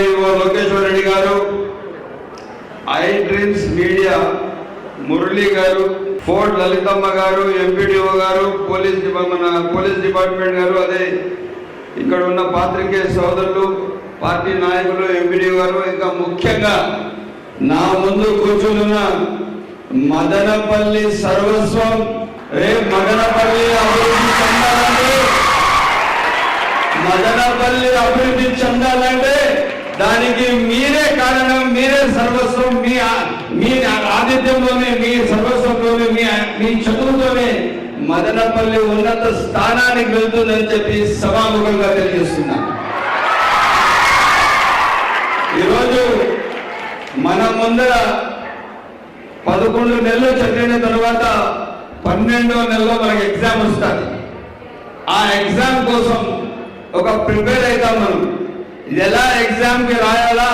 EO Lokeshwar Reddy గారు, I dreams media Murali గారు, fort Lalithamma గారు, ఎంపీడీఓ గారు, మన పోలీస్ డిపార్ట్మెంట్ గారు, అదే ఇక్కడ ఉన్న పాత్రికేయ సోదరులు, పార్టీ నాయకులు, ఎంపీడీఓ గారు, ఇంకా ముఖ్యంగా నా ముందు కూర్చున్న మదనపల్లి సర్వస్వం, మదనపల్లి అభివృద్ధి చెందాలంటే, మదనపల్లి అభివృద్ధి చెందాలంటే దానికి మీరే కారణం, మీరే సర్వస్వం, మీ ఆతిథ్యంలోనే, మీ సర్వస్వంలోనే, మీ చదువుతోనే మదనపల్లి ఉన్నత స్థానానికి వెళ్తుందని చెప్పి సభాముఖంగా తెలియజేస్తున్నాను. ఈరోజు మన ముందర 11 నెలలు చదివిన తర్వాత 12వ నెలలో మనకి ఎగ్జామ్ వస్తుంది. ఆ ఎగ్జామ్ కోసం ఒక ప్రిపేర్ అవుతాం మనం. ఎలా ఎగ్జామ్కి రాయాలా,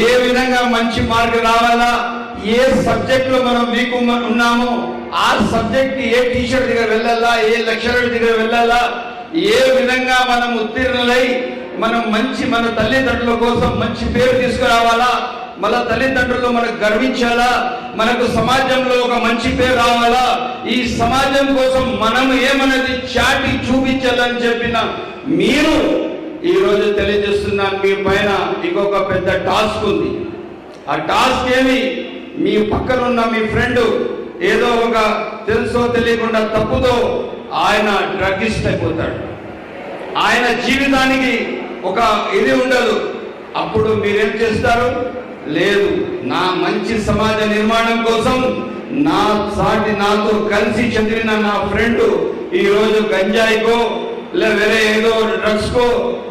ఏ విధంగా మంచి మార్క్ రావాలా, ఏ సబ్జెక్ట్లో మనం వీక్ ఉన్నామో ఆ సబ్జెక్ట్ ఏ టీచర్ దగ్గర వెళ్ళాలా, ఏ లెక్చరర్ దగ్గర వెళ్ళాలా, ఏ విధంగా మనం ఉత్తీర్ణులై మనం మన తల్లిదండ్రుల కోసం మంచి పేరు తీసుకురావాలా, మన తల్లిదండ్రులు మనకు గర్వించాలా, మనకు సమాజంలో ఒక మంచి పేరు రావాలా, ఈ సమాజం కోసం మనం ఏమన్నది చాటి చూపించాలని చెప్పిన మీరు ఈరోజు తెలియజేస్తున్నాను. మీ పైన ఇంకొక పెద్ద టాస్క్ ఉంది. ఆ టాస్క్ ఏమి, మీ పక్కనున్న మీ ఫ్రెండ్ ఏదో ఒక తెలుసో తెలియకుండా తప్పుతో ఆయన డ్రగ్గిస్ట్ అయిపోతాడు. ఆయన జీవితానికి ఒక ఇది ఉండదు. అప్పుడు మీరేం చేస్తారు? లేదు, నా మంచి సమాజ నిర్మాణం కోసం నాతో కలిసి చదివిన నా ఫ్రెండ్ ఈరోజు గంజాయికో వేరే ఏదో డ్రగ్స్ కో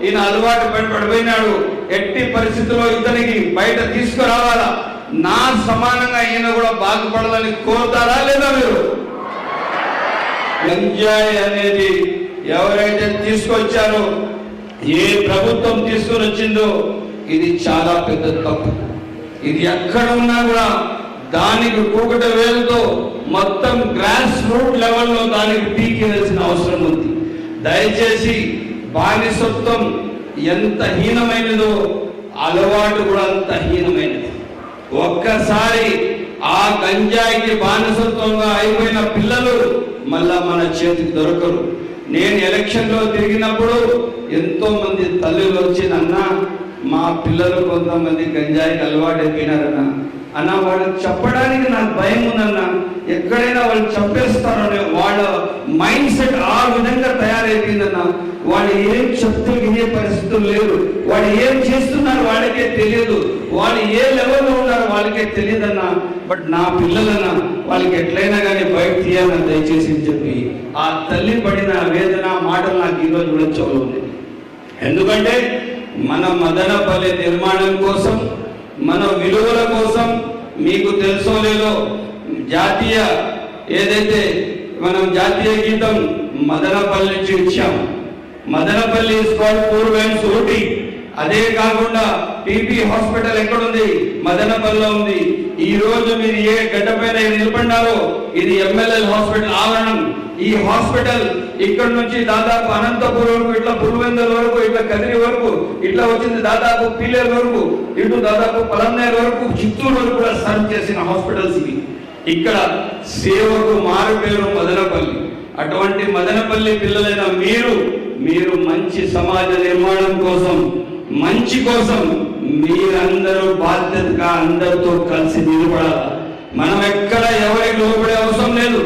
ఈయన అలవాటు పడిపోయినాడు, ఎట్టి పరిస్థితుల్లో ఇతనికి బయట తీసుకురావాలా, నా సమానంగా ఈయన కూడా బాగుపడాలని కోరుతారా లేదా మీరు? గంజాయి అనేది ఎవరైతే తీసుకొచ్చారో, ఏ ప్రభుత్వం తీసుకొని వచ్చిందో ఇది చాలా పెద్ద తప్పు. ఇది ఎక్కడ ఉన్నా కూడా దానికి కూకట వేలుతో మొత్తం గ్రాస్ రూట్ లెవెల్లో దానికి పీకివేసిన అవసరం ఉంది. దయచేసి బానిసత్వం ఎంత హీనమైనదో అలవాటు కూడా అంత హీనమైనది. ఒక్కసారి ఆ గంజాయికి బానిసత్వంగా అయిపోయిన పిల్లలు మళ్ళా మన చేతికి దొరకరు. నేను ఎలక్షన్లో తిరిగినప్పుడు ఎంతో మంది తల్లులు వచ్చి అన్న మా పిల్లలు కొంతమంది గంజాయికి అలవాటు అయిపోయినారన్న, అన్న వాళ్ళకి చెప్పడానికి నాకు భయం ఉందన్న, ఎక్కడైనా వాళ్ళు చంపేస్తారనే వాళ్ళ మైండ్ సెట్ ఆ విధంగా తయారైపోయిందన్న. వాళ్ళు ఏం చెప్తే వినే పరిస్థితులు లేరు, వాళ్ళు ఏం చేస్తున్నారు వాళ్ళకే తెలియదు, వాళ్ళు ఏ లెవెల్లో ఉన్నారో వాళ్ళకే తెలియదన్న. బట్ నా పిల్లలన్న వాళ్ళకి ఎట్లయినా కానీ బయట తీయాలని దయచేసి చెప్పి ఆ తల్లి పడిన వేదన మాటలు నాకు ఈరోజు కూడా చదువుంది. ఎందుకంటే మన మదనపల్లి నిర్మాణం కోసం, మన విలువల కోసం, మీకు తెలుసో లేదో జాతీయ ఏదైతే మనం జాతీయ గీతం మదనపల్లి నుంచి ఇచ్చాం. Madanapalle is called poor man's Ooty. అదే కాకుండా టీపీ హాస్పిటల్ ఎక్కడుంది? మదనపల్లిలో ఉంది. ఈ రోజు మీరు ఏ గడ్డ పైన నిలబడినారో ఇది ఎంఎల్ఎల్ హాస్పిటల్ ఆవరణం. ఈ హాస్పిటల్ ఇక్కడ నుంచి దాదాపు అనంతపురం వరకు, ఇట్లా పులివెందుల వరకు, ఇట్లా కదిరి వరకు, ఇట్లా వచ్చింది దాదాపు పీలేరు వరకు, ఇటు దాదాపు పలమనేరు వరకు, చిత్తూరు వరకు కూడా సర్వ్ చేసిన హాస్పిటల్స్ ఇవి. ఇక్కడ సేవకు మారు పేరు మదనపల్లి. అటువంటి మదనపల్లి పిల్లలైన మీరు మంచి సమాజ నిర్మాణం కోసం, మంచి కోసం మీరందరూ బాధ్యతగా అందరితో కలిసి నిలబడాలి. మనం ఎక్కడ ఎవరికి లోపడే అవసరం లేదు,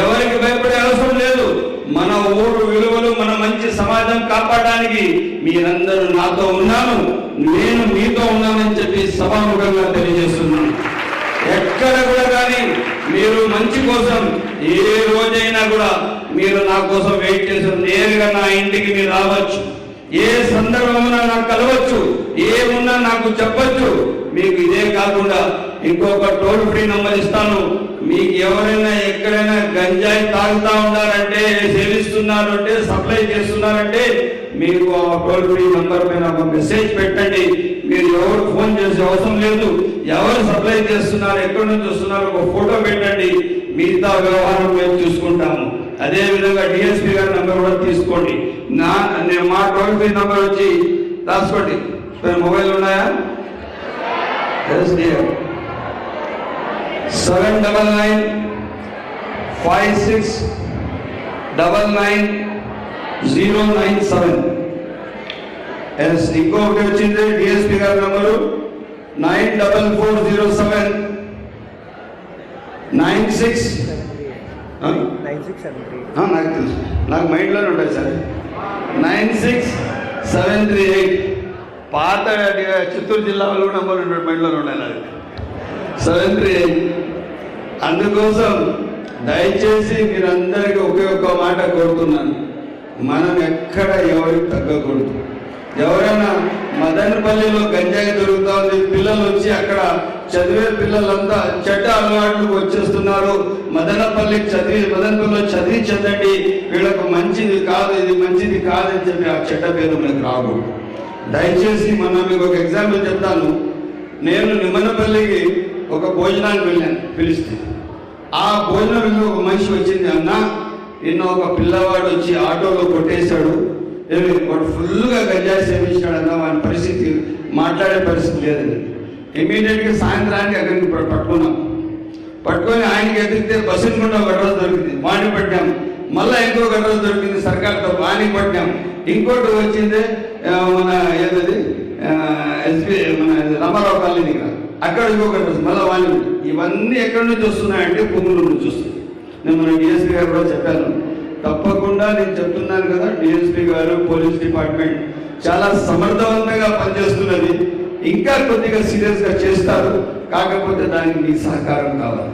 ఎవరికి భయపడే అవసరం లేదు. మన ఊరు విలువలు, మన మంచి సమాజం కాపాడడానికి మీరందరూ నాతో ఉన్నాను, నేను మీతో ఉన్నానని చెప్పి సభాముఖంగా తెలియజేస్తున్నాను. ఎక్కడ కూడా కానీ మీరు మంచి కోసం ఏ రోజైనా కూడా మీరు నా కోసం వెయిట్ చేశారు. నేరుగా నా ఇంటికి మీరు రావచ్చు, ఏ సందర్భమున నాకు కలవచ్చు, ఏమున్నా నాకు చెప్పచ్చు. మీకు ఇదే కాకుండా ఇంకొక టోల్ ఫ్రీ నంబర్ ఇస్తాను. మీకు ఎవరైనా ఎక్కడైనా గంజాయి తాగుతా ఉన్నారంటే, సేవిస్తున్నారంటే, సప్లై చేస్తున్నారంటే మీకు ఆ టోల్ ఫ్రీ నంబర్ పైన ఒక మెసేజ్ పెట్టండి. మీరు ఎవరు ఫోన్ చేసే అవసరం లేదు. ఎవరు సప్లై చేస్తున్నారు, ఎక్కడి నుంచి వస్తున్నారు ఒక ఫోటో పెట్టండి. మిగతా వ్యవహారం మేము చూసుకుంటాము. అదే విధంగా డిఎస్పీ గారి నంబర్ కూడా తీసుకోండి. మా టోల్ ఫ్రీ నంబర్ వచ్చి రాసుకోండి మొబైల్ ఉన్నాయా? 79956999097. ఇంకొకటి వచ్చింది డిఎస్పీ గారి నంబరు 94407996. నాకు తెలుసు, నాకు మైండ్లోనే ఉంటాయి సార్. 96738. పాత చిత్తూరు జిల్లా వాళ్ళు నంబర్ ఉంటాడు, మైండ్లోనే ఉంటాయి నాకు. 738. అందుకోసం దయచేసి మీరందరికీ ఒకే ఒక్క మాట కోరుతున్నాను, మనం ఎక్కడ ఎవరికి తగ్గకూడదు. ఎవరైనా మదనపల్లిలో గంజాయి దొరుకుతా ఉంది, పిల్లలు వచ్చి అక్కడ చదివే పిల్లలంతా చెడ్డ అలవాట్లకు వచ్చేస్తున్నారు. మదనపల్లిలో చదివించండి, వీళ్ళకు మంచిది కాదు, ఇది మంచిది కాదని చెప్పి ఆ చెడ్డ పేరు మనకు రాకూడదు. దయచేసి మీకు ఒక ఎగ్జాంపుల్ చెప్తాను. నేను నిమ్మనపల్లికి ఒక భోజనానికి వెళ్ళాను, పిలిస్తే ఆ భోజనంలో ఒక మనిషి వచ్చింది, అన్న నిన్న ఒక పిల్లవాడు వచ్చి ఆటోలో కొట్టేశాడు, వాడు ఫుల్గా గంజాయి సేవించాడన్న, వాని పరిస్థితి మాట్లాడే పరిస్థితి లేదని. ఇమీడియట్గా సాయంత్రానికి అక్కడికి పట్టుకొని ఆయనకి ఎదిగితే బస్సుని కూడా ఒక రోజు దొరికింది, వాణి పట్టాం. మళ్ళీ ఇంకో రోజు దొరికింది సర్కార్తో, వాణి పట్టాం. ఇంకోటి వచ్చింది మన ఏదది ఎస్పీ మన రామారావు కాలనీ దగ్గర, అక్కడ ఇంకొక రోజు మళ్ళీ వాణి. ఇవన్నీ ఎక్కడి నుంచి వస్తున్నాయంటే పుంగుల నుంచి వస్తుంది. నేను మన డిఎస్పీ గారు కూడా చెప్పాను, తప్పకుండా నేను చెప్తున్నాను కదా, డిఎస్పీ గారు పోలీస్ డిపార్ట్మెంట్ చాలా సమర్థవంతంగా పనిచేస్తున్నది. ఇంకా కొద్దిగా సీరియస్గా చేస్తారు, కాకపోతే దానికి మీ సహకారం కావాలి.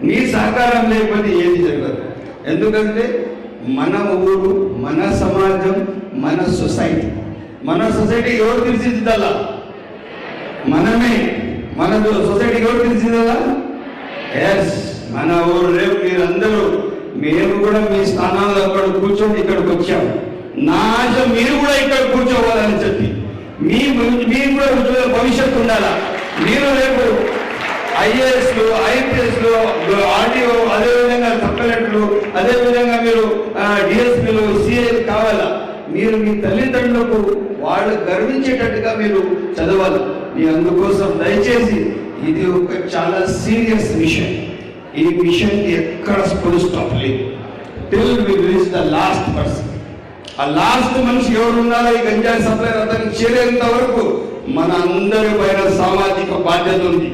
మీ సహకారం లేకపోతే ఏది జరగదు. ఎందుకంటే మన ఊరు, మన సమాజం, మన సొసైటీ ఎవరు తీర్చిదిద్దాలా? మనమే. మన సొసైటీ ఎవరు తీర్చిదిద్దాలా? ఎస్, మన ఊరు. రేపు మీరందరూ, మేము కూడా మీ స్థానాల్లో అక్కడ కూర్చొని ఇక్కడికి వచ్చాము. నా ఆశ మీరు కూడా ఇక్కడ కూర్చోవాలని చెప్పి, మీరు కూడా ఉజ్వల భవిష్యత్తు ఉండాలా. మీరు రేపు ఐఏఎస్లు, ఐపీఎస్లు, ఆర్డీఓ, అదేవిధంగా సబ్ కలెక్టర్లు, అదేవిధంగా మీరు డిఎస్పీలు, సిఐలు కావాలా. మీరు మీ తల్లిదండ్రులకు వాళ్ళు గర్వించేటట్టుగా మీరు చదవాలి. మీ అందుకోసం దయచేసి ఇది ఒక చాలా సీరియస్ మిషన్. ఈ మిషన్ ఎక్కడ ఫుల్ స్టాప్ లేదు. Till we reach the last person. ఆ లాస్ట్ మనిషి ఎవరు ఉన్నారో ఈ గంజాయి సప్లై అతనికి చేరేంత వరకు మన అందరి పైన సామాజిక బాధ్యత ఉంది.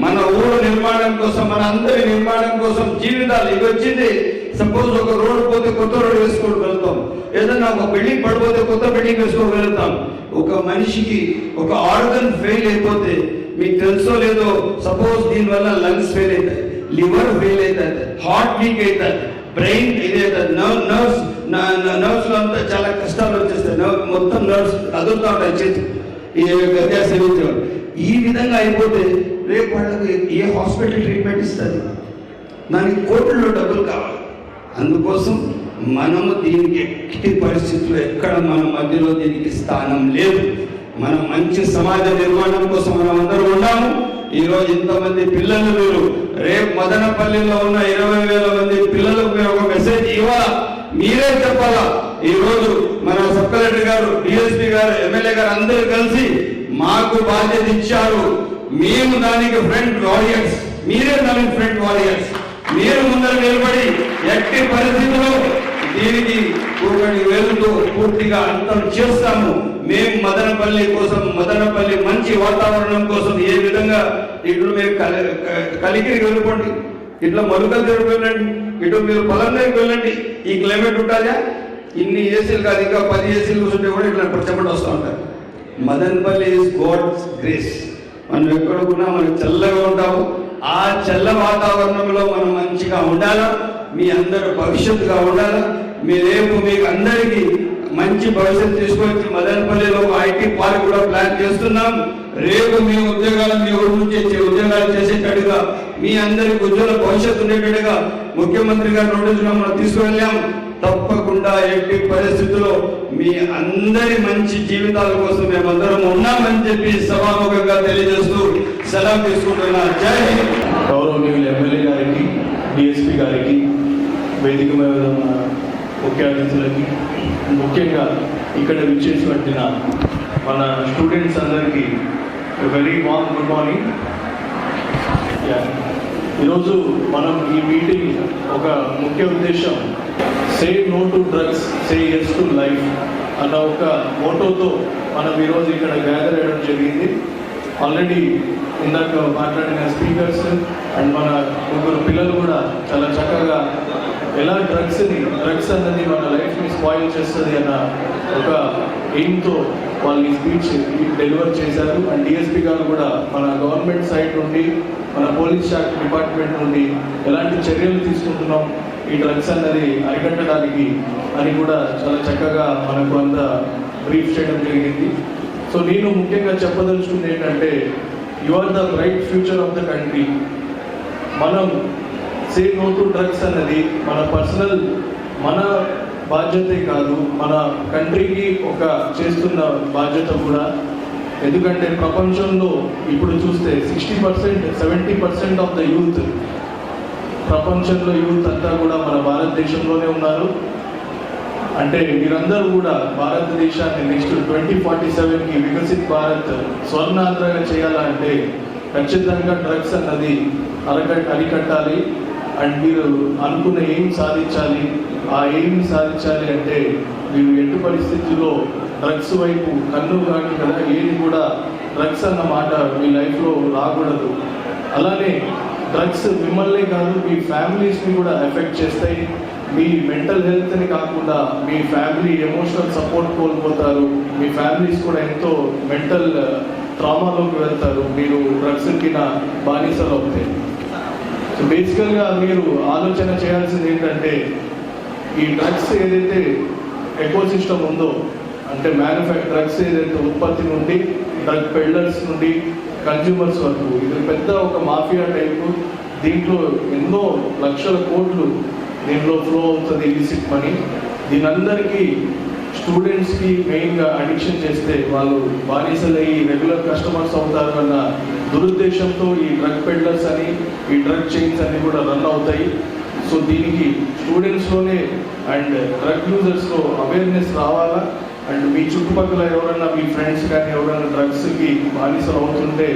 మన ఊరు నిర్మాణం కోసం, మన అందరి నిర్మాణం కోసం జీవితాలు ఇవి వచ్చింది. సపోజ్ ఒక రోడ్డు పోతే కొత్త రోడ్డు వేసుకొని వెళ్తాం, ఏదన్నా ఒక బిల్డింగ్ పడిపోతే కొత్త బిల్డింగ్ వేసుకొని వెళ్తాం. ఒక మనిషికి ఒక ఆర్గన్ ఫెయిల్ అయిపోతే మీకు తెలుసో లేదో, సపోజ్ దీనివల్ల లంగ్స్ ఫెయిల్ అవుతాయి, లివర్ ఫెయిల్ అవుతుంది, హార్ట్ వీక్ అవుతుంది, బ్రెయిన్ ఇది అవుతుంది, నర్వ్స్ లో అంతా చాలా కష్టాలు వచ్చేస్తాయి. మొత్తం నర్వ్స్ కదులుతూ ఉంటాయి చేతి గంజాయి సేవించేవాడు. ఈ విధంగా అయిపోతే రేపు వాళ్ళకి ఏ హాస్పిటల్ ట్రీట్మెంట్ ఇస్తుంది? దానికి కోట్లలో డబ్బులు కావాలి. అందుకోసం మనము దీనికి ఎట్టి పరిస్థితుల్లో ఎక్కడ మన మధ్యలో దీనికి స్థానం లేదు. మనం మంచి సమాజ నిర్మాణం కోసం మనం అందరూ ఉన్నాము. ఈరోజు ఇంతమంది పిల్లలు, మీరు రేపు మదనపల్లిలో ఉన్న 20,000 మంది పిల్లలకు మీరు ఒక మెసేజ్ ఇవ్వాలా, మీరే చెప్పాలా. ఈరోజు మన సబ్ కలెక్టర్ గారు, డిఎస్పీ గారు, ఎమ్మెల్యే గారు అందరూ కలిసి మాకు బాధ్యత ఇచ్చారు. మేము దానికి ఫ్రంట్ వారియర్స్, మీరే దానికి ఫ్రంట్ వారియర్స్. మీరు ముందర నిలబడి ఎట్టి పరిస్థితుల్లో దీనికి ఒకటి వెళ్తూ పూర్తిగా అంతం చేస్తాము. మేము మదనపల్లి కోసం, మదనపల్లి మంచి వాతావరణం కోసం ఏ విధంగా ఇట్లు మీరు కలికిరికి వెళ్ళిపోండి, ఇట్లా మరుగలు దగ్గరికి వెళ్ళండి, ఇటు మీరు పొలం దగ్గరికి వెళ్ళండి. ఈ క్లైమేట్ ఉంటుందా? ఇన్ని ఏసీలు కాదు, ఇంకా 10 ఏసీలు కూర్చుంటే కూడా ఇట్లా ప్రచమట వస్తూ ఉంటారు. Madanapalle is God's grace. మనం ఎక్కడున్నా మనం చల్లగా ఉంటాము. ఆ చల్ల వాతావరణంలో మనం మంచిగా ఉండాలా. మీ అందరూ భవిష్యత్తుగా ఉండాలా. మీ రేపు మీకు అందరికీ మంచి భవిష్యత్తు తీసుకొచ్చి మదనపల్లిలో ఐటీ పార్క్ కూడా ప్లాన్ చేస్తున్నాం. రేపు మీ ఉద్యోగాలు, మీ ఊరు నుంచి ఉద్యోగాలు చేసేటట్టుగా, మీ అందరికి ఉజ్వల భవిష్యత్తు ఉండేటట్టుగా ముఖ్యమంత్రి గారు నోటీసులో మనం తీసుకువెళ్ళాం. తప్పకుండా ఎట్టి పరిస్థితుల్లో మీ అందరి మంచి జీవితాల కోసం మేమందరం ఉన్నామని చెప్పి సభాముఖంగా తెలియజేస్తూ సెలవు తీసుకుంటున్నా. జై హింద్. గౌరవనీయులు ఎమ్మెల్యే గారికి, డిఎస్పీ గారికి, వేదిక మీద ఉన్న ముఖ్య అతిథులకి, ముఖ్యంగా ఇక్కడ విచ్చేసినట్టిన మన స్టూడెంట్స్ అందరికీ వెరీ వార్మ్ గుడ్ మార్నింగ్. ఈరోజు మనం ఈ మీటింగ్ ఒక ముఖ్య ఉద్దేశం say no to drugs, say yes to life అన్న ఒక మోటోతో మనం ఈరోజు ఇక్కడ గ్యాదర్ అయ్యడం జరిగింది. ఆల్రెడీ ఇందాక మాట్లాడిన స్పీకర్స్ అండ్ మన ముగ్గురు పిల్లలు కూడా చాలా చక్కగా ఎలా డ్రగ్స్ అన్నది మన లైఫ్ని స్పాయిల్ చేస్తుంది అన్న ఒక ఎయిమ్తో వాళ్ళు ఈ స్పీచ్ డెలివర్ చేశారు. అండ్ డిఎస్పీ గారు కూడా మన గవర్నమెంట్ సైడ్ నుండి, మన పోలీస్ శాఖ డిపార్ట్మెంట్ నుండి ఎలాంటి చర్యలు తీసుకుంటున్నాం ఈ డ్రగ్స్ అన్నది అరికట్టడానికి అని కూడా చాలా చక్కగా మనకు అంత బ్రీఫ్ చేయడం జరిగింది. సో నేను ముఖ్యంగా చెప్పదలుచుకుంది ఏంటంటే, you are the bright future of the country. మనం సే నో టు డ్రగ్స్ అన్నది మన పర్సనల్, మన బాధ్యతే కాదు, మన కంట్రీకి ఒక చేస్తున్న బాధ్యత కూడా. ఎందుకంటే ప్రపంచంలో ఇప్పుడు చూస్తే 60%, 70% ఆఫ్ ద యూత్, ప్రపంచంలో యూత్ అంతా కూడా మన భారతదేశంలోనే ఉన్నారు. అంటే మీరందరూ కూడా భారతదేశాన్ని నెక్స్ట్ 2047కి వికసిత్ భారత్ స్వర్ణాంధ్రగా చేయాలంటే ఖచ్చితంగా డ్రగ్స్ అన్నది అరికట్టాలి. అండ్ మీరు అనుకున్న ఎయిమ్ సాధించాలి. ఆ ఎయిమ్ సాధించాలి అంటే మీరు ఎట్టి పరిస్థితుల్లో డ్రగ్స్ వైపు కన్ను కాని కదా, ఏది కూడా డ్రగ్స్ అన్న మాట మీ లైఫ్లో రాకూడదు. అలానే డ్రగ్స్ మిమ్మల్నే కాదు, మీ ఫ్యామిలీస్ని కూడా ఎఫెక్ట్ చేస్తాయి. మీ మెంటల్ హెల్త్ని కాకుండా మీ ఫ్యామిలీ ఎమోషనల్ సపోర్ట్ కోల్పోతారు. మీ ఫ్యామిలీస్ కూడా ఎంతో మెంటల్ ట్రామాలోకి వెళ్తారు మీరు డ్రగ్స్కి బానిసలు అవుతాయి. సో బేసికల్గా మీరు ఆలోచన చేయాల్సింది ఏంటంటే, ఈ డ్రగ్స్ ఏదైతే ఎకోసిస్టమ్ ఉందో, అంటే డ్రగ్స్ ఏదైతే ఉత్పత్తి నుండి డ్రగ్ పెడ్లర్స్ నుండి కన్జ్యూమర్స్ వరకు, ఇది పెద్ద ఒక మాఫియా టైపు. దీంట్లో ఎన్నో లక్షల కోట్లు దీంట్లో ఫ్లో అవుతుంది ఇలిసిట్ మనీ. దీనందరికీ స్టూడెంట్స్కి మెయిన్గా అడిక్షన్ చేస్తే వాళ్ళు బానిసలయ్యి రెగ్యులర్ కస్టమర్స్ అవుతారు అన్న దురుద్దేశంతో ఈ డ్రగ్ పెడ్లర్స్ అని, ఈ డ్రగ్ చైన్స్ అన్ని కూడా రన్ అవుతాయి. సో దీనికి స్టూడెంట్స్లోనే అండ్ డ్రగ్ యూజర్స్లో అవేర్నెస్ రావాలా. అండ్ మీ చుట్టుపక్కల ఎవరన్నా మీ ఫ్రెండ్స్ కానీ ఎవరైనా డ్రగ్స్కి బానిసలు అవుతుంటే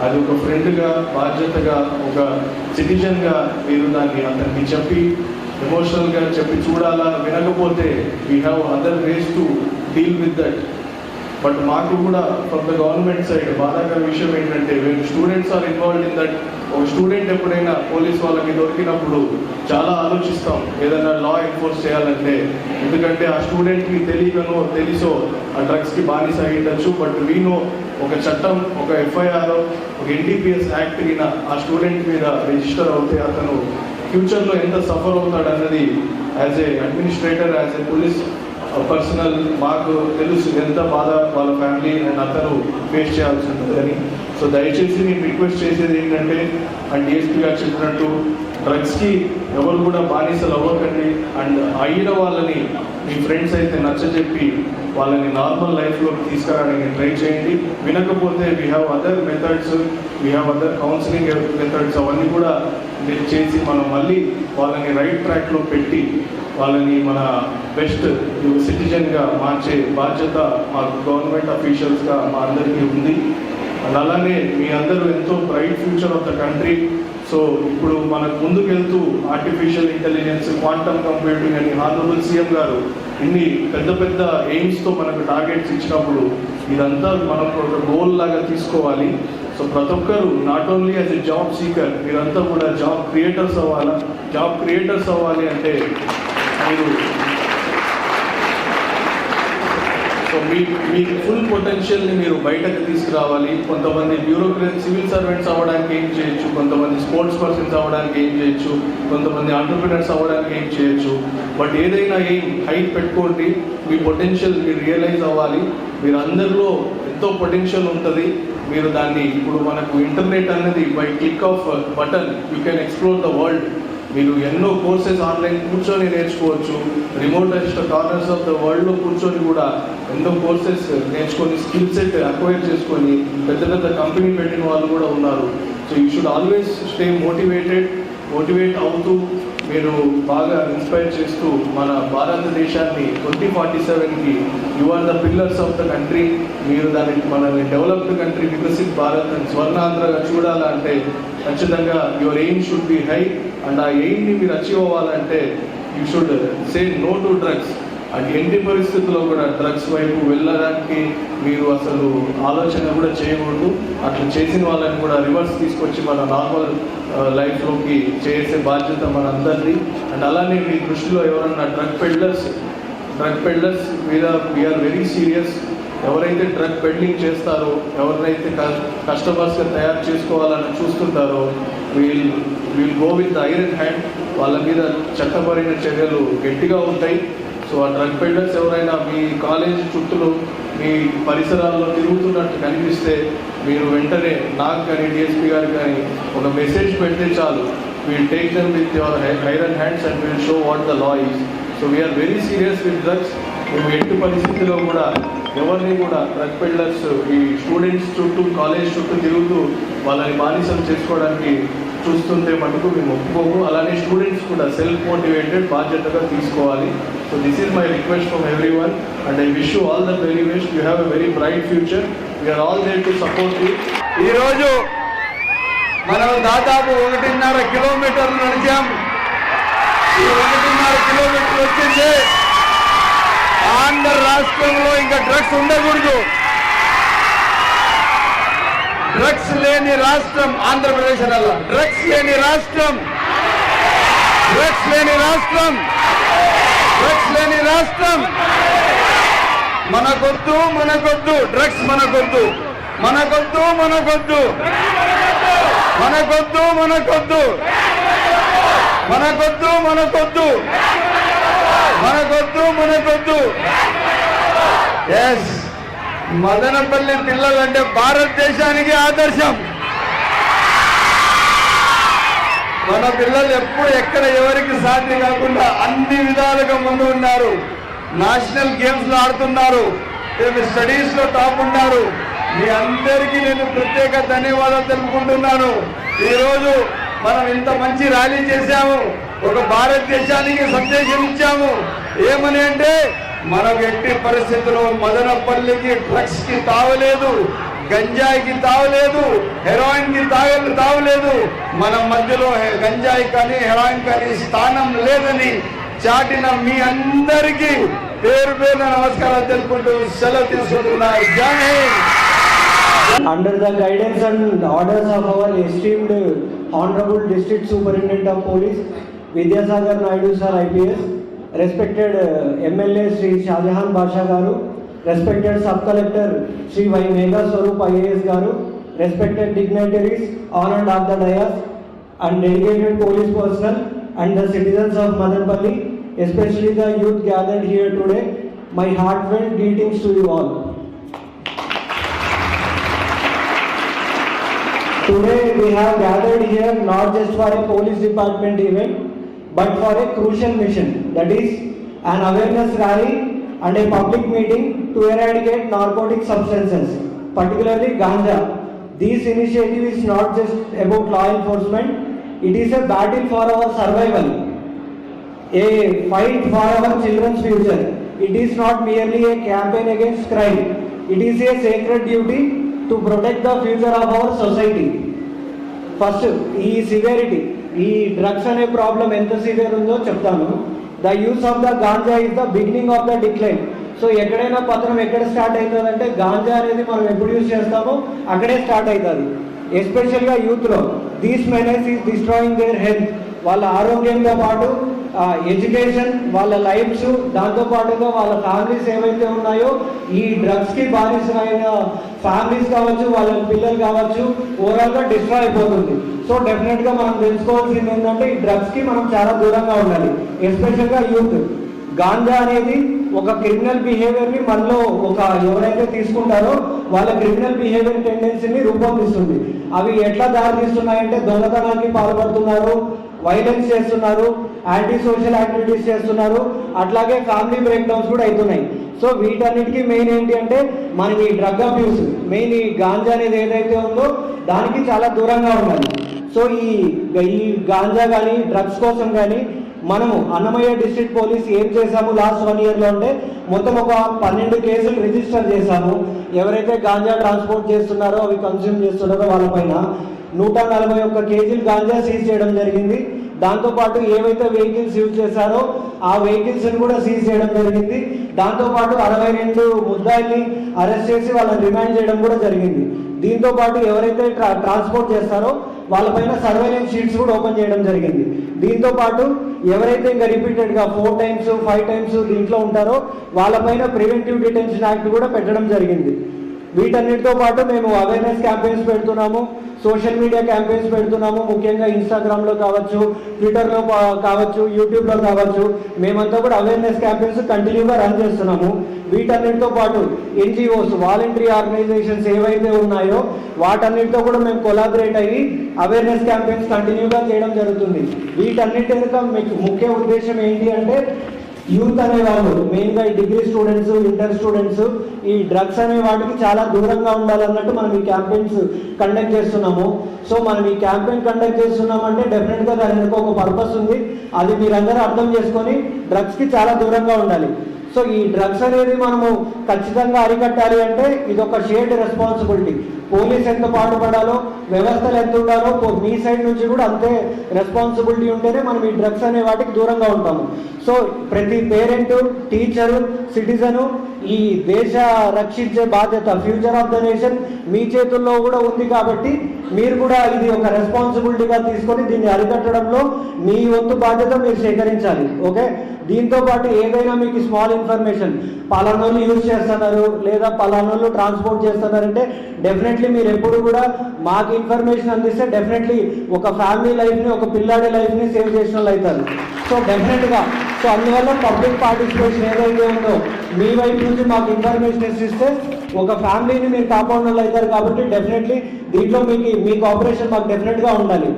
అది ఒక ఫ్రెండ్గా, బాధ్యతగా, ఒక సిటిజన్గా మీరు దాన్ని అతనికి చెప్పి ఎమోషనల్గా చెప్పి చూడాలా. వినకపోతే we have other ways to deal with that. But మాకు కూడా ఫ్రమ్ ద గవర్నమెంట్ సైడ్ బాధాకర విషయం ఏంటంటే, when students are involved in that, ఒక స్టూడెంట్ ఎప్పుడైనా పోలీస్ వాళ్ళకి దొరికినప్పుడు చాలా ఆలోచిస్తాం ఏదైనా లా ఎన్ఫోర్స్ చేయాలంటే. ఎందుకంటే ఆ స్టూడెంట్కి తెలియకనో తెలుసో ఆ డ్రగ్స్కి బానిస అయ్యిండొచ్చు. బట్ వీనో ఒక చట్టం, ఒక ఎఫ్ఐఆర్, ఒక ఎన్డీపీఎస్ యాక్ట్ కింద ఆ స్టూడెంట్ మీద రిజిస్టర్ అవుతే అతను ఫ్యూచర్లో ఎంత సఫర్ అవుతాడు అన్నది as a administrator, as a police personnel మాకు తెలుసు ఎంత బాధ వాళ్ళ ఫ్యామిలీ అండ్ అతను ఫేస్ చేయాల్సి ఉంటుందని. సో దయచేసి నేను రిక్వెస్ట్ చేసేది ఏంటంటే, అండ్ డిఎస్పీ గారు చెప్పినట్టు డ్రగ్స్కి ఎవరు కూడా బానిసలు అవ్వకండి. అండ్ అయిన వాళ్ళని మీ ఫ్రెండ్స్ అయితే నచ్చజెప్పి వాళ్ళని నార్మల్ లైఫ్లోకి తీసుకురావడానికి ట్రై చేయండి. వినకపోతే we have other methods, we have other counselling methods, అవన్నీ కూడా చేసి మనం మళ్ళీ వాళ్ళని రైట్ ట్రాక్లో పెట్టి వాళ్ళని మన బెస్ట్ సిటిజన్గా మార్చే బాధ్యత మా గవర్నమెంట్ అఫీషియల్స్గా మా అందరికీ ఉంది. అండ్ అలానే మీ అందరూ ఎంతో bright future of the country. So ఇప్పుడు మనకు ముందుకు వెళ్తూ ఆర్టిఫిషియల్ ఇంటెలిజెన్స్, క్వాంటమ్ కంప్యూటింగ్ అని హానరబుల్ సీఎం గారు ఇన్ని పెద్ద పెద్ద ఎయిమ్స్తో మనకు టార్గెట్స్ ఇచ్చినప్పుడు ఇదంతా మనం ఒక గోల్ లాగా తీసుకోవాలి. సో ప్రతి ఒక్కరు not only as a job seeker, మీరంతా కూడా జాబ్ క్రియేటర్స్ అవ్వాలా. జాబ్ క్రియేటర్స్ అవ్వాలి అంటే మీరు సో మీ ఫుల్ పొటెన్షియల్ని మీరు బయటకు తీసుకురావాలి. కొంతమంది బ్యూరోక్రసీ, సివిల్ సర్వెంట్స్ అవ్వడానికి ఏం చేయొచ్చు, కొంతమంది స్పోర్ట్స్ పర్సన్స్ అవ్వడానికి ఏం చేయొచ్చు, కొంతమంది ఆంటర్ప్రినర్స్ అవ్వడానికి ఏం చేయొచ్చు. బట్ ఏదైనా ఏం హైట్ పెట్టుకోండి, మీ పొటెన్షియల్ మీరు రియలైజ్ అవ్వాలి. మీరు అందరిలో ఎంతో పొటెన్షియల్ ఉంటుంది. మీరు దాన్ని ఇప్పుడు మనకు ఇంటర్నెట్ అనేది by click of button you can explore the world. మీరు ఎన్నో కోర్సెస్ ఆన్లైన్ కూర్చొని నేర్చుకోవచ్చు. రిమోటెస్ట్ కార్నర్స్ ఆఫ్ ద వరల్డ్లో కూర్చొని కూడా ఎన్నో కోర్సెస్ నేర్చుకొని స్కిల్ సెట్ అక్వైర్ చేసుకొని పెద్ద పెద్ద కంపెనీ పెట్టిన వాళ్ళు కూడా ఉన్నారు. So you should always stay motivate అవుతూ మీరు బాగా ఇన్స్పైర్ చేస్తూ మన భారతదేశాన్ని 2047కి you are the pillars of the country, మీరు దాన్ని మనల్ని డెవలప్డ్ కంట్రీ వికసిత్ భారత్ అని స్వర్ణాంధ్రగా చూడాలంటే ఖచ్చితంగా your aim should be high. And ఆ ఎయిమ్ని మీరు అచీవ్ అవ్వాలంటే you should say no to drugs. And ఎన్ని పరిస్థితుల్లో కూడా డ్రగ్స్ వైపు వెళ్ళడానికి మీరు అసలు ఆలోచన కూడా చేయకూడదు. అట్లా చేసిన వాళ్ళని కూడా రివర్స్ తీసుకొచ్చి మన నార్మల్ లైఫ్లోకి చేసే బాధ్యత మన అందరిది. అండ్ అలానే మీ దృష్టిలో ఎవరన్నా డ్రగ్ పెడ్లర్స్ మీద వీఆర్ వెరీ సీరియస్. ఎవరైతే డ్రగ్ పెడ్లింగ్ చేస్తారో, ఎవరినైతే కస్టమర్స్గా తయారు చేసుకోవాలని చూస్తుంటారో we'll go with iron hand. వాళ్ళ మీద చట్టపరమైన చర్యలు గట్టిగా ఉంటాయి. సో ఆ డ్రగ్ పెడ్లర్స్ ఎవరైనా మీ కాలేజీ చుట్టూ మీ పరిసరాల్లో తిరుగుతున్నట్టు కనిపిస్తే మీరు వెంటనే నాకు కానీ డిఎస్పీ గారికి కానీ ఒక మెసేజ్ పెడితే చాలు. We'll take them with your iron hands and will show what the law is. So we're very serious with drugs. మేము ఎట్టి పరిస్థితుల్లో కూడా ఎవరిని కూడా డ్రగ్ పెడ్లర్స్ ఈ స్టూడెంట్స్ చుట్టూ కాలేజ్ చుట్టూ తిరుగుతూ వాళ్ళని బానిసలు చేసుకోవడానికి చూస్తుంటే మటుకు మేము ఒప్పుకోము. అలానే స్టూడెంట్స్ కూడా సెల్ఫ్ మోటివేటెడ్ బాధ్యతగా తీసుకోవాలి. So this is my request from everyone and I wish you all the very best. You have a very bright future. We're all there to support you. ఈరోజు మనం దాదాపు 1.5 కిలోమీటర్లు నడిచాం. ఈ 1.5 కిలోమీటర్లు వచ్చింది. ఆంధ్ర రాష్ట్రంలో ఇంకా డ్రగ్స్ ఉండకూడదు. డ్రగ్స్ లేని రాష్ట్రం ఆంధ్రప్రదేశ్ అలా. డ్రగ్స్ లేని రాష్ట్రం, డ్రగ్స్ లేని రాష్ట్రం, డ్రగ్స్ లేని రాష్ట్రం. మనకొద్దు మనకొద్దు డ్రగ్స్, మనకొద్దు మనకొద్దు మనకొద్దు మనకొద్దు మనకొద్దు మనకొద్దు మనకొద్దు మనకొద్దు మనకొద్దు. ఎస్, మదనపల్లి పిల్లలంటే భారతదేశానికి ఆదర్శం. మన పిల్లలు ఎప్పుడు ఎక్కడ ఎవరికి సాధ్యం కాకుండా అన్ని విధాలుగా ముందు ఉన్నారు. నేషనల్ గేమ్స్ లో ఆడుతున్నారు, స్టడీస్ లో టాప్ ఉన్నారు. మీ అందరికీ నేను ప్రత్యేక ధన్యవాదాలు తెలుపుకుంటున్నాను. ఈరోజు మనం ఇంత మంచి ర్యాలీ చేశాము, ఒక భారతదేశానికి సందేశం ఇచ్చాము. ఏమని అంటే మనకు ఎట్టి పరిస్థితుల్లో మదనపల్లికి డ్రగ్స్ కి తావలేదు, గంజాయికి తావలేదు, హెరాయిన్ కి తావలేదు. మన మధ్యలో గంజాయి కానీ హెరాయిన్ కానీ స్థానం లేదని చాటిన మీ అందరికీ పేరు పేరున నమస్కారాలు తెలుపుకుంటూ సెలవు తీసుకుంటున్నా. జై Hind. Under the guidance and orders of our esteemed Honorable District Superintendent of Police, Vidyasagar Naidu Sir IPS, respected MLA Sri Shahjahan Basha Garu, respected Sub Collector Sri Y Megha Swaroop IAS Garu, respected dignitaries, honored of the dais, and dedicated police personnel and the citizens of Madanpalli, especially the youth gathered here today, my heartfelt greetings to you all. Today we have gathered here not just for a police department event, but for a crucial mission, that is an awareness rally and a public meeting to eradicate narcotic substances, particularly ganja. This initiative is not just about law enforcement, it is a battle for our survival, a fight for our children's future. It is not merely a campaign against crime, it is a sacred duty to protect the future of our society. First, ఈ severity, ఈ drugs అనే problem ఎంత severe ఉందో చెప్తాను. The use of the ganja is the beginning of the decline. So ఎక్కడైనా పతనం ఎక్కడ start అవుతుందంటే గాంజా అనేది మనం ఎప్పుడు యూజ్ చేస్తామో అక్కడే స్టార్ట్ అవుతుంది. ఎస్పెషల్గా యూత్లో these menace is destroying their health. వాళ్ళ ఆరోగ్యంతో పాటు ఎడ్యుకేషన్, వాళ్ళ లైఫ్స్, దాంతోపాటుగా వాళ్ళ ఫ్యామిలీస్ ఏవైతే ఉన్నాయో ఈ డ్రగ్స్కి బానిసమైన ఫ్యామిలీస్ కావచ్చు, వాళ్ళ పిల్లలు కావచ్చు, ఓవరాల్గా డిస్ట్రాయ్ అయిపోతుంది. సో డెఫినెట్గా మనం తెలుసుకోవాల్సింది ఏంటంటే ఈ డ్రగ్స్కి మనం చాలా దూరంగా ఉండాలి, ఎస్పెషల్గా యూత్. గాంజా అనేది ఒక క్రిమినల్ బిహేవియర్ని మనలో ఎవరైతే తీసుకుంటారో వాళ్ళ క్రిమినల్ బిహేవియర్ టెండెన్సీని రూపొందిస్తుంది. అవి ఎట్లా దారితీస్తున్నాయంటే దొంగతనానికి పాల్పడుతున్నారు, వైలెన్స్ చేస్తున్నారు, యాంటీ సోషల్ యాక్టివిటీస్ చేస్తున్నారు, అట్లాగే ఫ్యామిలీ బ్రేక్ డౌన్స్ కూడా అవుతున్నాయి. సో వీటన్నిటికీ మెయిన్ ఏంటి అంటే మనం ఈ డ్రగ్ అబ్యూస్, మెయిన్ ఈ గాంజా అనేది ఏదైతే ఉందో దానికి చాలా దూరంగా ఉండాలి. సో ఈ గాంజా కానీ డ్రగ్స్ కోసం కానీ మనము అన్నమయ్య డిస్ట్రిక్ట్ పోలీస్ ఏం చేశాము లాస్ట్ 1 yearలో అంటే మొత్తం ఒక 12 కేసులు రిజిస్టర్ చేశాము. ఎవరైతే గాంజా ట్రాన్స్పోర్ట్ చేస్తున్నారో అవి కన్స్యూమ్ చేస్తున్నారో వాళ్ళపైన 141 కేజీలు గాంజా సీజ్ చేయడం జరిగింది. దాంతోపాటు ఏవైతే వెహికల్స్ యూజ్ చేశారో ఆ వెహికల్స్ని కూడా సీజ్ చేయడం జరిగింది. దాంతోపాటు 62 ముద్దాయిల్ని అరెస్ట్ చేసి వాళ్ళని రిమాండ్ చేయడం కూడా జరిగింది. దీంతోపాటు ఎవరైతే ట్రాన్స్పోర్ట్ చేస్తారో వాళ్ళపైన సర్వేలెన్స్ షీట్స్ కూడా ఓపెన్ చేయడం జరిగింది. దీంతోపాటు ఎవరైతే ఇంకా రిపీటెడ్గా 4 times 5 times దీంట్లో ఉంటారో వాళ్ళపైన ప్రివెంటివ్ డిటెన్షన్ యాక్ట్ కూడా పెట్టడం జరిగింది. వీటన్నిటితో పాటు మేము అవేర్నెస్ క్యాంపెయిన్స్ పెడుతున్నాము, సోషల్ మీడియా క్యాంపెయిన్స్ పెడుతున్నాము. ముఖ్యంగా ఇన్స్టాగ్రామ్లో కావచ్చు, ట్విట్టర్లో కావచ్చు, యూట్యూబ్లో కావచ్చు, మేమంతా కూడా అవేర్నెస్ క్యాంపెయిన్స్ కంటిన్యూగా రన్ చేస్తున్నాము. వీటన్నిటితో పాటు NGOs వాలంటరీ ఆర్గనైజేషన్స్ ఏవైతే ఉన్నాయో వాటన్నిటితో కూడా మేము కొలాబరేట్ అయ్యి అవేర్నెస్ క్యాంపెయిన్స్ కంటిన్యూగా చేయడం జరుగుతుంది. వీటన్నిటి యొక్క మీకు ముఖ్య ఉద్దేశం ఏంటి అంటే యూత్ అనేవాళ్ళు మెయిన్గా ఈ డిగ్రీ స్టూడెంట్స్, ఇంటర్ స్టూడెంట్స్ ఈ డ్రగ్స్ అనే వాటికి చాలా దూరంగా ఉండాలన్నట్టు మనం ఈ క్యాంపెయిన్స్ కండక్ట్ చేస్తున్నాము. సో మనం ఈ క్యాంపెయిన్ కండక్ట్ చేస్తున్నామంటే డెఫినెట్గా దాని వెనుక ఒక పర్పస్ ఉంది. అది మీరందరూ అర్థం చేసుకొని డ్రగ్స్కి చాలా దూరంగా ఉండాలి. సో ఈ డ్రగ్స్ అనేది మనము ఖచ్చితంగా అరికట్టాలి అంటే ఇది ఒక షేర్డ్ రెస్పాన్సిబిలిటీ. పోలీస్ ఎంత పాటుపడాలో, వ్యవస్థలు ఎంత ఉండాలో మీ సైడ్ నుంచి కూడా అంతే రెస్పాన్సిబిలిటీ ఉంటేనే మనం ఈ డ్రగ్స్ అనే వాటికి దూరంగా ఉంటాము. సో ప్రతి పేరెంట్, టీచరు, సిటిజను ఈ దేశ రక్షించే బాధ్యత, ఫ్యూచర్ ఆఫ్ ద నేషన్ మీ చేతుల్లో కూడా ఉంది. కాబట్టి మీరు కూడా ఇది ఒక రెస్పాన్సిబిలిటీగా తీసుకొని దీన్ని అరికట్టడంలో మీ వంతు బాధ్యత మీరు సేకరించాలి. ఓకే, దీంతో పాటు ఏదైనా మీకు స్మాల్ ఇన్ఫర్మేషన్ పలానోళ్ళు యూజ్ చేస్తున్నారు లేదా పలానోళ్ళు ట్రాన్స్పోర్ట్ చేస్తున్నారంటే డెఫినెట్లీ మీరు ఎప్పుడు కూడా మాకు ఇన్ఫర్మేషన్ అందిస్తే డెఫినెట్లీ ఒక ఫ్యామిలీ లైఫ్ని, ఒక పిల్లాడి లైఫ్ని సేవ్ చేసిన వాళ్ళు అవుతారు. సో డెఫినెట్గా సో అందువల్ల పబ్లిక్ పార్టిసిపేషన్ ఏదైతే ఉందో మీ వైపు నుంచి మాకు ఇన్ఫర్మేషన్ ఇస్తే ఒక ఫ్యామిలీని మీరు కాపాడిన వాళ్ళు అవుతారు. కాబట్టి డెఫినెట్లీ దీంట్లో మీ కోఆపరేషన్ మాకు డెఫినెట్గా ఉండాలి.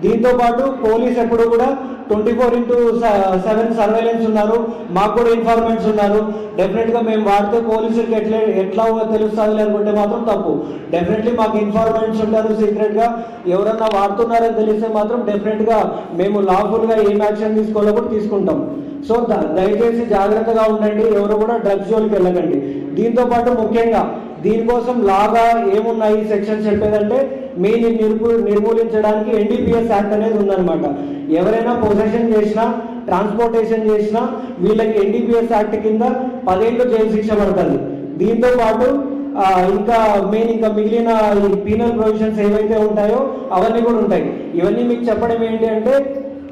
దీంతో పాటు పోలీస్ ఎప్పుడు కూడా 24/7 సర్వేలెన్స్ ఉన్నారు, మాకు కూడా ఇన్ఫార్మెంట్స్ ఉన్నారు. డెఫినెట్గా మేము వాడితే పోలీసులకి ఎట్లా తెలుస్తుంది అనుకుంటే మాత్రం తప్పు. డెఫినెట్లీ మాకు ఇన్ఫార్మెంట్స్ ఉంటారు సీక్రెట్గా. ఎవరన్నా వాడుతున్నారని తెలిస్తే మాత్రం డెఫినెట్గా మేము లాఫుల్గా ఏం యాక్షన్ తీసుకోవాలో కూడా తీసుకుంటాం. సో దయచేసి జాగ్రత్తగా ఉండండి, ఎవరు కూడా డ్రగ్స్ జోలికి వెళ్ళకండి. దీంతో పాటు ముఖ్యంగా దీనికోసం లాగా ఏమున్నాయి సెక్షన్స్ చెప్పేదంటే మెయిన్ నిర్మూలించడానికి NDPS యాక్ట్ అనేది ఉందన్నమాట. ఎవరైనా పొసెషన్ చేసినా, ట్రాన్స్పోర్టేషన్ చేసినా వీళ్ళకి NDPS యాక్ట్ కింద 10 ఏళ్ళు జైలు శిక్ష పడుతుంది. దీంతో పాటు ఇంకా మిగిలిన ఈ పీనల్ ప్రొవిజన్స్ ఏవైతే ఉంటాయో అవన్నీ కూడా ఉంటాయి. ఇవన్నీ మీకు చెప్పడం ఏంటి అంటే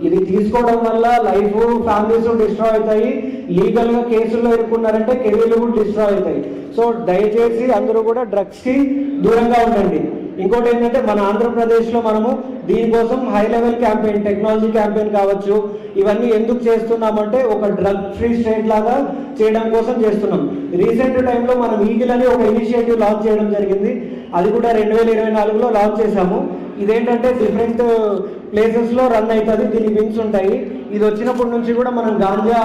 ఇది తీసుకోవడం వల్ల లైఫ్, ఫ్యామిలీస్ డిస్ట్రాయ్ అవుతాయి. లీగల్గా కేసుల్లో ఇరుక్కున్నారంటే కెరీర్లు కూడా డిస్ట్రాయ్ అవుతాయి. సో దయచేసి అందరూ కూడా డ్రగ్స్కి దూరంగా ఉండండి. ఇంకోటి ఏంటంటే మన ఆంధ్రప్రదేశ్లో మనము దీనికోసం high level campaign, technology campaign కావచ్చు, ఇవన్నీ ఎందుకు చేస్తున్నామంటే ఒక డ్రగ్ ఫ్రీ స్టేట్ లాగా చేయడం కోసం చేస్తున్నాం. రీసెంట్ టైంలో మనం ఈగిల్ అని ఒక ఇనిషియేటివ్ లాంచ్ చేయడం జరిగింది. అది కూడా 2024లో లాంచ్ చేశాము. ఇదేంటంటే డిఫరెంట్ ప్లేసెస్లో రన్ అవుతుంది, దీనికి వింగ్స్ ఉంటాయి. ఇది వచ్చినప్పటి నుంచి కూడా మనం గాంజా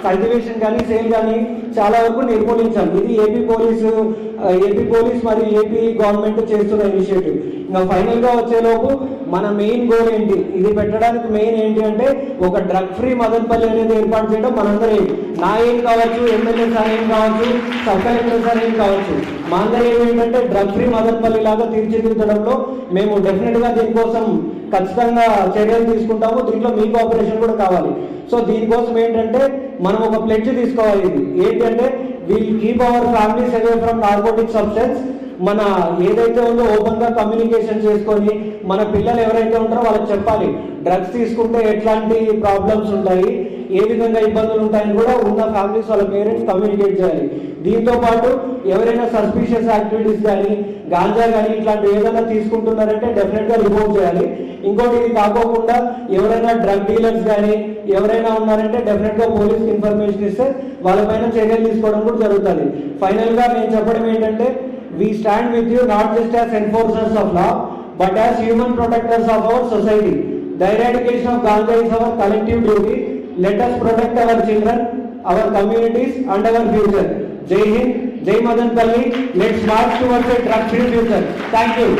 కల్టివేషన్ కానీ సేల్ కానీ చాలా వరకు నిర్మూలించాం. ఇది ఏపీ పోలీస్ మరియు ఏపీ గవర్నమెంట్ చేస్తున్న ఇనిషియేటివ్. ఇంకా ఫైనల్గా వచ్చేలోపు మన మెయిన్ గోల్ ఏంటి, ఇది పెట్టడానికి మెయిన్ ఏంటి అంటే ఒక డ్రగ్ ఫ్రీ మదనపల్లి అనేది ఏర్పాటు చేయడం. మనందరూ నా ఏం కావచ్చు, ఎమ్మెల్యే సార్ ఏం కావచ్చు, సబ్ కలెక్టర్ సార్ ఏం కావచ్చు, మా అందరూ ఏంటంటే డ్రగ్ ఫ్రీ మదనపల్లి లాగా తీర్చిదిద్దడంలో మేము డెఫినెట్గా దీనికోసం ఖచ్చితంగా చర్యలు తీసుకుంటాము. దీంట్లో మీ కోఆపరేషన్ కూడా కావాలి. సో దీనికోసం ఏంటంటే మనం ఒక ప్లెడ్జ్ తీసుకోవాలి. ఇది ఏంటంటే will keep our families away from narcotic substance. మన ఏదైతే ఉందో ఓపెన్గా కమ్యూనికేషన్ చేసుకొని మన పిల్లలు ఎవరైతే ఉంటారో వాళ్ళకి చెప్పాలి డ్రగ్స్ తీసుకుంటే ఎట్లాంటి ప్రాబ్లమ్స్ ఉంటాయి, ఏ విధంగా ఇబ్బందులు ఉంటాయని కూడా ఉన్న ఫ్యామిలీస్ వాళ్ళ పేరెంట్స్ కమ్యూనికేట్ చేయాలి. దీంతో పాటు ఎవరైనా సస్పిషియస్ యాక్టివిటీస్ కానీ, గాంజా కానీ ఇట్లాంటి ఏదైనా తీసుకుంటున్నారంటే డెఫినెట్గా రిపోర్ట్ చేయాలి. ఇంకోటి ఇది కాకోకుండా ఎవరైనా డ్రగ్ డీలర్స్ కానీ ఎవరైనా ఉన్నారంటే డెఫినెట్గా పోలీస్కి ఇన్ఫర్మేషన్ ఇస్తే వాళ్ళపైన చర్యలు తీసుకోవడం కూడా జరుగుతుంది. ఫైనల్గా నేను చెప్పడం ఏంటంటే we stand with you not just as enforcers of law but as human protectors of our society. The eradication of ganja is our collective duty. Let us protect our children, our communities and our future. Jai Hind, Jai Madanpalli. Let's march towards a drug free future. Thank you.